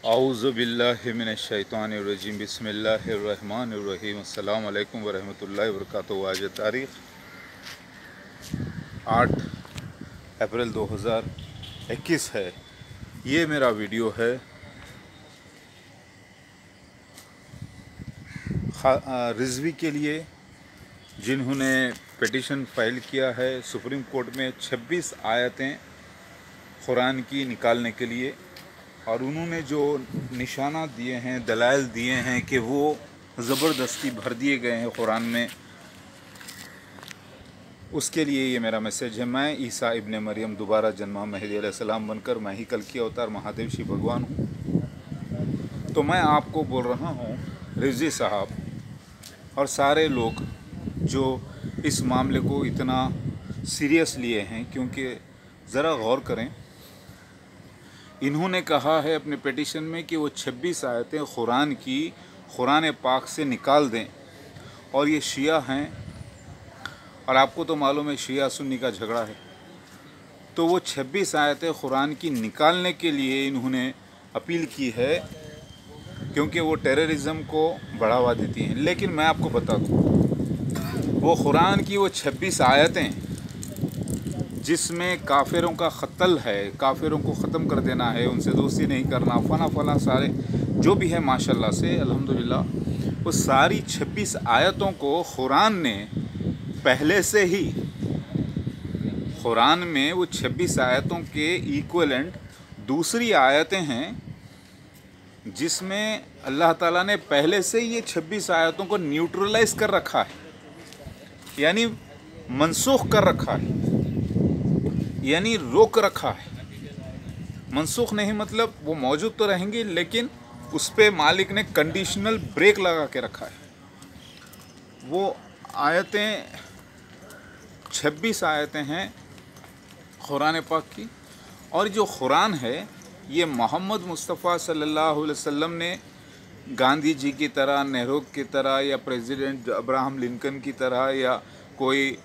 औज़ु बिल्लाहि मिनश्शैतानिर्रजीम बिस्मिल्लाहिर्रहमानिर्रहीम अस्सलामु अलैकुम वरहमतुल्लाहि वबरकातुहू। आज तारीख़ 8 अप्रैल 2021 है। ये मेरा वीडियो है रिजवी के लिए, जिन्होंने पिटीशन फाइल किया है सुप्रीम कोर्ट में 26 आयतें कुरान की निकालने के लिए, और उन्होंने जो निशाना दिए हैं, दलाइल दिए हैं कि वो ज़बरदस्ती भर दिए गए हैं कुरान में, उसके लिए ये मेरा मैसेज है। मैं ईसा इब्न मरियम दोबारा जन्मा महदी अलैहिस्सलाम बनकर मैं ही कल की अवतार महादेव शिव भगवान हूँ। तो मैं आपको बोल रहा हूँ, रिजवी साहब और सारे लोग जो इस मामले को इतना सीरियस लिए हैं, क्योंकि ज़रा गौर करें, इन्होंने कहा है अपने पिटीशन में कि वो 26 आयतें कुरान पाक से निकाल दें, और ये शिया हैं, और आपको तो मालूम है शिया सुन्नी का झगड़ा है। तो वो 26 आयतें कुरान की निकालने के लिए इन्होंने अपील की है, क्योंकि वो टेररिज्म को बढ़ावा देती हैं। लेकिन मैं आपको बता दूँ, वो कुरान की वो 26 आयतें जिसमें काफिरों का क़त्ल है, काफिरों को ख़त्म कर देना है, उनसे दोस्ती नहीं करना, फला सारे जो भी है माशाल्लाह से अल्हम्दुलिल्लाह, वो सारी 26 आयतों को कुरान ने पहले से ही, कुरान में वो 26 आयतों के इक्विवेलेंट दूसरी आयतें हैं जिसमें अल्लाह ताला ने पहले से ही ये 26 आयतों को न्यूट्रलाइज कर रखा है, यानी मनसूख कर रखा है, यानी रोक रखा है। मनसूख नहीं मतलब वो मौजूद तो रहेंगी, लेकिन उस पे मालिक ने कंडीशनल ब्रेक लगा के रखा है। वो आयतें 26 आयतें हैं कुरान पाक की, और जो कुरान है ये मोहम्मद मुस्तफ़ा सल्लल्लाहु अलैहि वसल्लम ने गांधी जी की तरह, नेहरू की तरह, या प्रेसिडेंट अब्राहम लिंकन की तरह, या कोई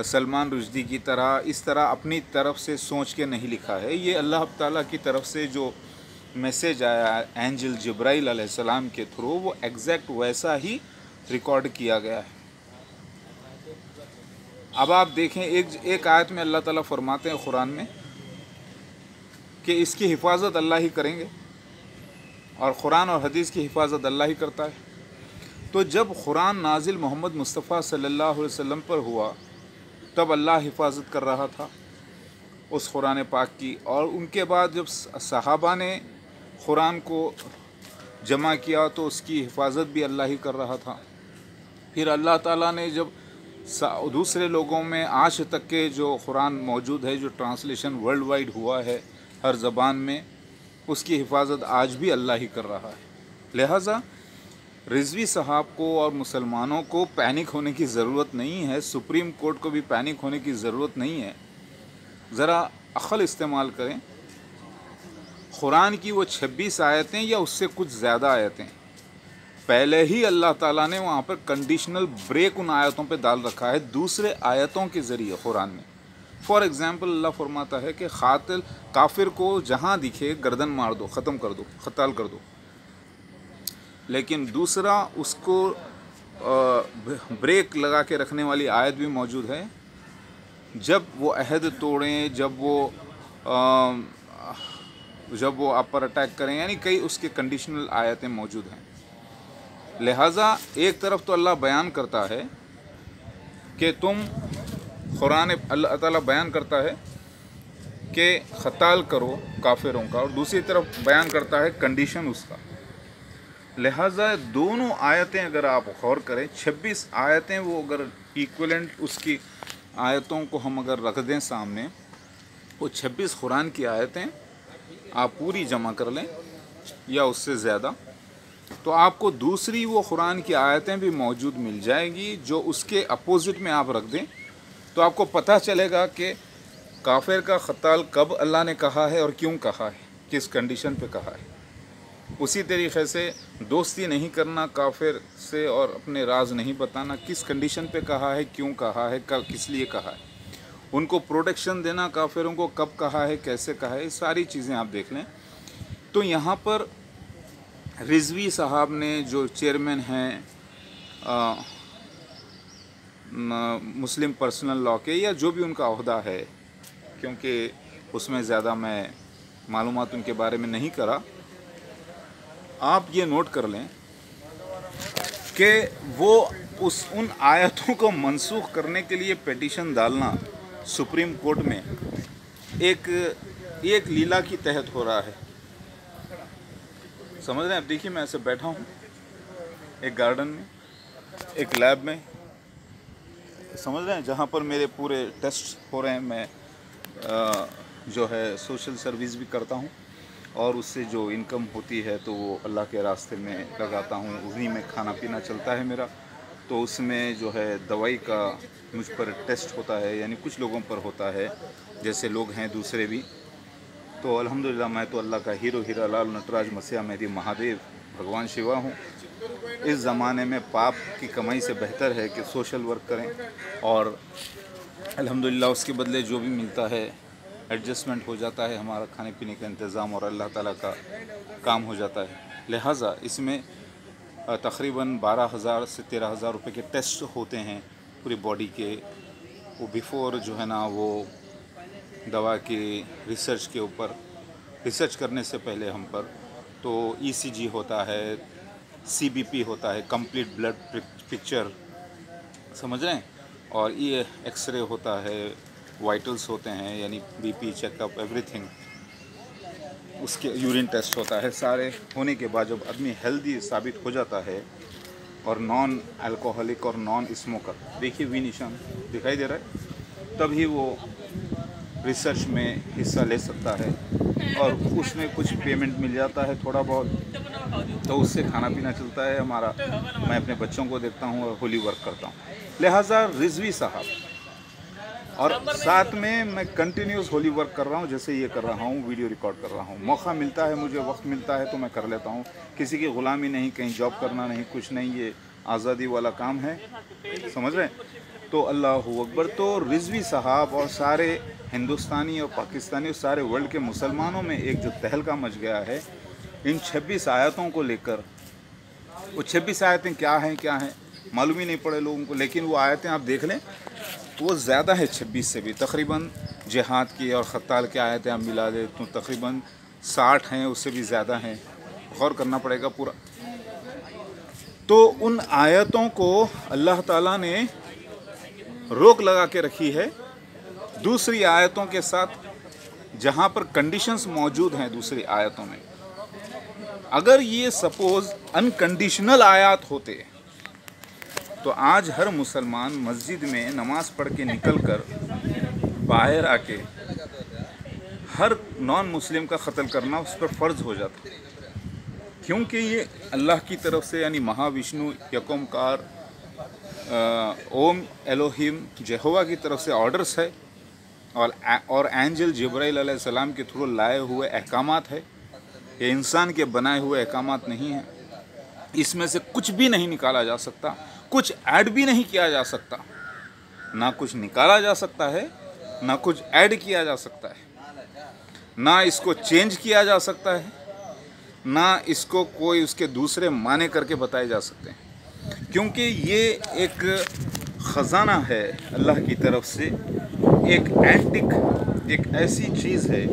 सलमान रुश्दी की तरह इस तरह अपनी तरफ से सोच के नहीं लिखा है। ये अल्लाह ताला की तरफ से जो मैसेज आया एंजल जिब्राइल अलैहिस्सलाम के थ्रू, वो एग्जैक्ट वैसा ही रिकॉर्ड किया गया है। अब आप देखें, एक आयत में अल्लाह ताला फरमाते हैं कुरान में कि इसकी हिफाजत अल्लाह ही करेंगे, और कुरान और हदीस की हिफाजत अल्लाह ही करता है। तो जब कुरान नाजिल मोहम्मद मुस्तफ़ा सल्लल्लाहु अलैहि वसल्लम पर हुआ, तब अल्लाह हिफाजत कर रहा था उस कुरान पाक की, और उनके बाद जब सहाबा ने कुरान को जमा किया तो उसकी हिफाजत भी अल्लाह ही कर रहा था। फिर अल्लाह ताला ने जब दूसरे लोगों में आज तक के जो कुरान मौजूद है, जो ट्रांसलेशन वर्ल्ड वाइड हुआ है हर ज़बान में, उसकी हिफाजत आज भी अल्लाह ही कर रहा है। लिहाजा रिजवी साहब को और मुसलमानों को पैनिक होने की ज़रूरत नहीं है, सुप्रीम कोर्ट को भी पैनिक होने की ज़रूरत नहीं है। ज़रा अक़ल इस्तेमाल करें। कुरान की वो 26 आयतें या उससे कुछ ज़्यादा आयतें पहले ही अल्लाह ताला ने वहाँ पर कंडीशनल ब्रेक उन आयतों पे डाल रखा है दूसरे आयतों के ज़रिए कुरान में। फॉर एग्ज़ाम्पल अल्लाह फरमाता है कि क़ातिल काफिर को जहाँ दिखे गर्दन मार दो, ख़त्म कर दो, क़त्ल कर दो। लेकिन दूसरा उसको ब्रेक लगा के रखने वाली आयत भी मौजूद है, जब वो अहद तोड़ें, जब वो आप पर अटैक करें, यानी कई उसके कंडीशनल आयतें मौजूद हैं। लिहाजा एक तरफ तो अल्लाह बयान करता है कि तुम कुरान, अल्लाह ताला बयान करता है कि क़त्ल करो काफिरों का, और दूसरी तरफ बयान करता है कंडीशन उसका। लिहाजा दोनों आयतें अगर आप गौर करें, 26 आयतें, वो अगर इक्विवेलेंट उसकी आयतों को हम अगर रख दें सामने, वो 26 कुरान की आयतें आप पूरी जमा कर लें या उससे ज़्यादा, तो आपको दूसरी वो कुरान की आयतें भी मौजूद मिल जाएंगी जो उसके अपोजिट में आप रख दें, तो आपको पता चलेगा कि काफिर का क़त्ल कब अल्लाह ने कहा है और क्यों कहा है, किस कंडीशन पे कहा है। उसी तरीक़े से दोस्ती नहीं करना काफिर से और अपने राज नहीं बताना, किस कंडीशन पे कहा है, क्यों कहा है, कब, किस लिए कहा है। उनको प्रोटेक्शन देना काफिरों को कब कहा है, कैसे कहा है, सारी चीज़ें आप देख लें। तो यहाँ पर रिजवी साहब ने जो चेयरमैन हैं मुस्लिम पर्सनल लॉ के, या जो भी उनका ओहदा है, क्योंकि उसमें ज़्यादा मैं मालूमात उनके बारे में नहीं करा, आप ये नोट कर लें कि वो उन आयतों को मनसूख करने के लिए पिटीशन डालना सुप्रीम कोर्ट में एक लीला की तहत हो रहा है। समझ रहे हैं? अब देखिए, मैं ऐसे बैठा हूँ एक गार्डन में, एक लैब में, समझ रहे हैं, जहाँ पर मेरे पूरे टेस्ट हो रहे हैं। मैं जो है सोशल सर्विस भी करता हूँ, और उससे जो इनकम होती है तो वो अल्लाह के रास्ते में लगाता हूँ, उन्हीं में खाना पीना चलता है मेरा। तो उसमें जो है दवाई का मुझ पर टेस्ट होता है, यानी कुछ लोगों पर होता है, जैसे लोग हैं दूसरे भी। तो अल्हम्दुलिल्लाह मैं तो अल्लाह का हीरो हीरा लाल नटराज मसीहा मेहदी महादेव भगवान शिवा हूँ। इस ज़माने में पाप की कमाई से बेहतर है कि सोशल वर्क करें, और अल्हम्दुलिल्लाह उसके बदले जो भी मिलता है एडजस्टमेंट हो जाता है, हमारा खाने पीने का इंतज़ाम और अल्लाह ताला का काम हो जाता है। लिहाजा इसमें तकरीबन 12,000 से 13,000 रुपये के टेस्ट होते हैं पूरी बॉडी के। वो बिफ़ोर जो है ना, वो दवा की रिसर्च के ऊपर, रिसर्च करने से पहले हम पर तो ECG होता है, CBP होता है, कंप्लीट ब्लड पिक्चर, समझ रहे हैं, और ये एक्सरे होता है, वाइटल्स होते हैं, यानी BP चेकअप, एवरीथिंग, उसके यूरिन टेस्ट होता है। सारे होने के बाद जब आदमी हेल्दी साबित हो जाता है और नॉन अल्कोहलिक और नॉन स्मोकर, देखिए वी निशान दिखाई दे रहा है, तभी वो रिसर्च में हिस्सा ले सकता है, और उसमें कुछ पेमेंट मिल जाता है थोड़ा बहुत, तो उससे खाना पीना चलता है हमारा। मैं अपने बच्चों को देखता हूँ और होली वर्क करता हूँ। लिहाजा रिजवी साहब, और साथ में मैं कंटिन्यूस होली वर्क कर रहा हूँ, जैसे ये कर रहा हूँ, वीडियो रिकॉर्ड कर रहा हूँ। मौका मिलता है, मुझे वक्त मिलता है तो मैं कर लेता हूँ। किसी की ग़ुलामी नहीं, कहीं जॉब करना नहीं, कुछ नहीं, ये आज़ादी वाला काम है, समझ रहे हैं? तो अल्लाह अकबर। तो रिजवी साहब और सारे हिंदुस्तानी और पाकिस्तानी और सारे वर्ल्ड के मुसलमानों में एक जो तहलका मच गया है इन 26 आयतों को लेकर। वो 26 आयतें क्या हैं मालूम ही नहीं पड़े लोगों को, लेकिन वो आयतें आप देख लें, वो ज़्यादा है 26 से भी। तकरीबन जिहाद की और ख़त्ताल की आयतें आप मिला दे तो तकरीबन 60 हैं, उससे भी ज़्यादा हैं, गौर करना पड़ेगा पूरा। तो उन आयतों को अल्लाह ताला ने रोक लगा के रखी है दूसरी आयतों के साथ, जहाँ पर कंडीशंस मौजूद हैं दूसरी आयतों में। अगर ये सपोज़ अनकंडीशनल आयत होते तो आज हर मुसलमान मस्जिद में नमाज पढ़ के निकल कर बाहर आके हर नॉन मुस्लिम का कत्ल करना उस पर फ़र्ज़ हो जाता, क्योंकि ये अल्लाह की तरफ से, यानी महाविष्णु यकोमकार ओम एलोहिम जेहोवा की तरफ से ऑर्डर्स है, और एंजल जिब्राइल अलैहिस्सलाम के थ्रू लाए हुए अहकामात है। ये इंसान के बनाए हुए अहकामात नहीं हैं। इसमें से कुछ भी नहीं निकाला जा सकता, कुछ ऐड भी नहीं किया जा सकता, ना कुछ निकाला जा सकता है, ना कुछ ऐड किया जा सकता है, ना इसको चेंज किया जा सकता है, ना इसको कोई उसके दूसरे माने करके बताए जा सकते हैं, क्योंकि ये एक ख़जाना है अल्लाह की तरफ से, एक एंटिक, एक ऐसी चीज़ है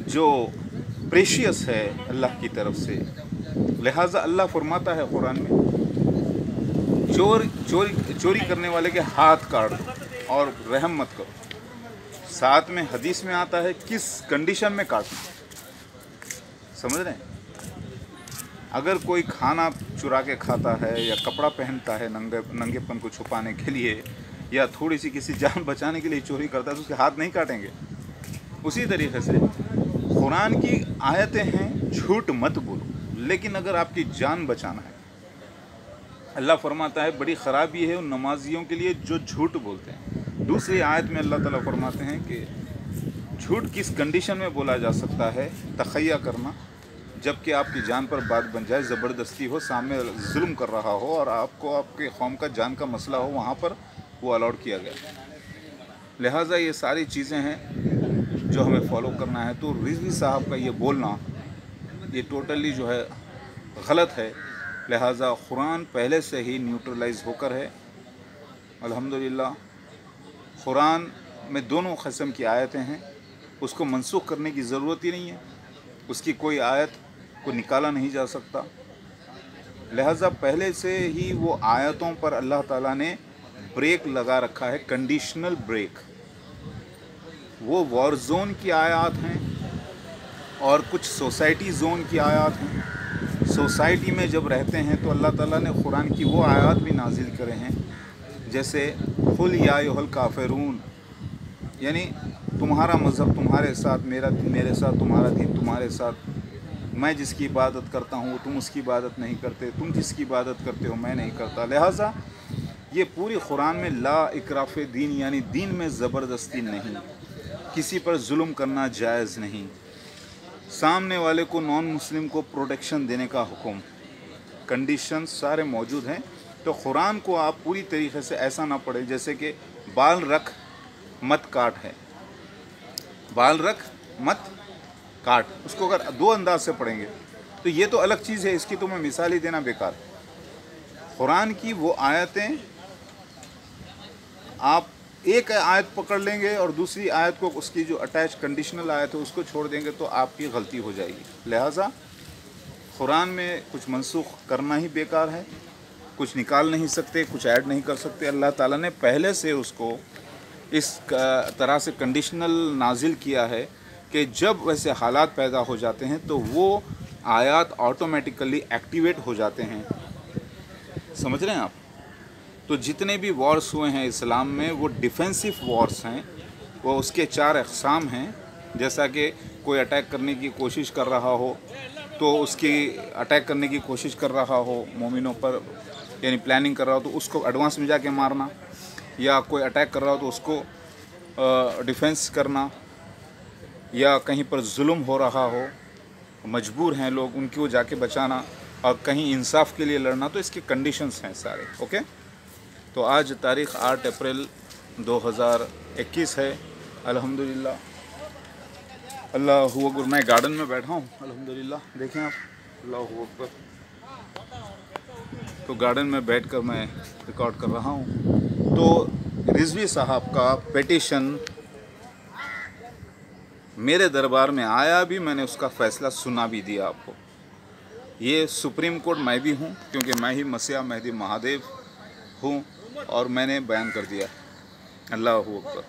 जो प्रेशियस है अल्लाह की तरफ से। लिहाजा अल्लाह फरमाता है कुरान में, चोरी करने वाले के हाथ काट दो और रहम मत करो। साथ में हदीस में आता है किस कंडीशन में काटना, समझ रहे हैं? अगर कोई खाना चुरा के खाता है या कपड़ा पहनता है नंगेपन को छुपाने के लिए, या थोड़ी सी किसी जान बचाने के लिए चोरी करता है, तो उसके हाथ नहीं काटेंगे। उसी तरीके से कुरान की आयतें हैं, झूठ मत बोलो, लेकिन अगर आपकी जान बचाना है, अल्लाह फरमाता है बड़ी ख़राबी है उन नमाजियों के लिए जो झूठ बोलते हैं। दूसरी आयत में अल्लाह ताला फरमाते हैं कि झूठ किस कंडीशन में बोला जा सकता है, तखय्या करना, जबकि आपकी जान पर बात बन जाए, ज़बरदस्ती हो, सामने जुल्म कर रहा हो और आपको आपके कौम का जान का मसला हो, वहाँ पर वो अलाउड किया गया। लिहाजा ये सारी चीज़ें हैं जो हमें फॉलो करना है। तो रिजवी साहब का ये बोलना, ये टोटली जो है गलत है। लिहाजा कुरान पहले से ही न्यूट्रलाइज होकर है। अल्हम्दुलिल्लाह कुरान में दोनों किस्म की आयतें हैं, उसको मनसूख करने की ज़रूरत ही नहीं है, उसकी कोई आयत को निकाला नहीं जा सकता। लिहाजा पहले से ही वो आयतों पर अल्लाह ताला ने ब्रेक लगा रखा है, कंडीशनल ब्रेक। वो वॉर जोन की आयत हैं और कुछ सोसाइटी जोन की आयत हैं। सोसाइटी में जब रहते हैं तो अल्लाह ताला ने कुरान की वो आयत भी नाजिल करे हैं, जैसे कुल या अय्युहल काफिरून, यानी तुम्हारा मज़हब तुम्हारे साथ, मेरा दिन मेरे साथ, तुम्हारा दिन तुम्हारे साथ, मैं जिसकी इबादत करता हूँ तुम उसकी इबादत नहीं करते, तुम जिसकी इबादत करते हो मैं नहीं करता। लिहाजा ये पूरी कुरान में ला इकराफ़ दीन, यानी दीन में ज़बरदस्ती नहीं, किसी पर जुल्म करना जायज़ नहीं, सामने वाले को नॉन मुस्लिम को प्रोटेक्शन देने का हुक्म, कंडीशन सारे मौजूद हैं। तो कुरान को आप पूरी तरीक़े से ऐसा ना पढ़े जैसे कि बाल रख मत काट है, बाल रख मत काट, उसको अगर दो अंदाज से पढ़ेंगे तो ये तो अलग चीज़ है, इसकी तो मैं मिसाल ही देना बेकार है। कुरान की वो आयतें आप एक आयत पकड़ लेंगे और दूसरी आयत को, उसकी जो अटैच कंडीशनल आयत है उसको छोड़ देंगे तो आपकी गलती हो जाएगी। लिहाजा कुरान में कुछ मनसूख करना ही बेकार है, कुछ निकाल नहीं सकते, कुछ ऐड नहीं कर सकते। अल्लाह ताला ने पहले से उसको इस तरह से कंडीशनल नाजिल किया है कि जब वैसे हालात पैदा हो जाते हैं तो वो आयत ऑटोमेटिकली एक्टिवेट हो जाते हैं। समझ रहे हैं आप? तो जितने भी वॉर्स हुए हैं इस्लाम में वो डिफेंसिव वॉर्स हैं, वो उसके 4 अक़साम हैं। जैसा कि कोई अटैक करने की कोशिश कर रहा हो तो उसकी अटैक करने की कोशिश कर रहा हो मोमिनों पर, यानी प्लानिंग कर रहा हो तो उसको एडवांस में जाके मारना, या कोई अटैक कर रहा हो तो उसको डिफेंस करना, या कहीं पर जुल्म हो रहा हो, मजबूर हैं लोग, उनको जाके बचाना, और कहीं इंसाफ के लिए लड़ना। तो इसके कंडीशंस हैं सारे। ओके, तो आज तारीख़ 8 अप्रैल 2021 है। अल्हम्दुलिल्लाह, अल्लाहु अकबर। मैं गार्डन में बैठा हूँ अल्हम्दुलिल्लाह, देखें आप, अल्लाहु अकबर। तो गार्डन में बैठकर मैं रिकॉर्ड कर रहा हूँ। तो रिजवी साहब का पिटीशन मेरे दरबार में आया भी, मैंने उसका फ़ैसला सुना भी दिया आपको। ये सुप्रीम कोर्ट मैं भी हूँ, क्योंकि मैं ही मसीहा मेहदी महादेव हूँ, और मैंने बयान कर दिया। अल्लाहु अकबर।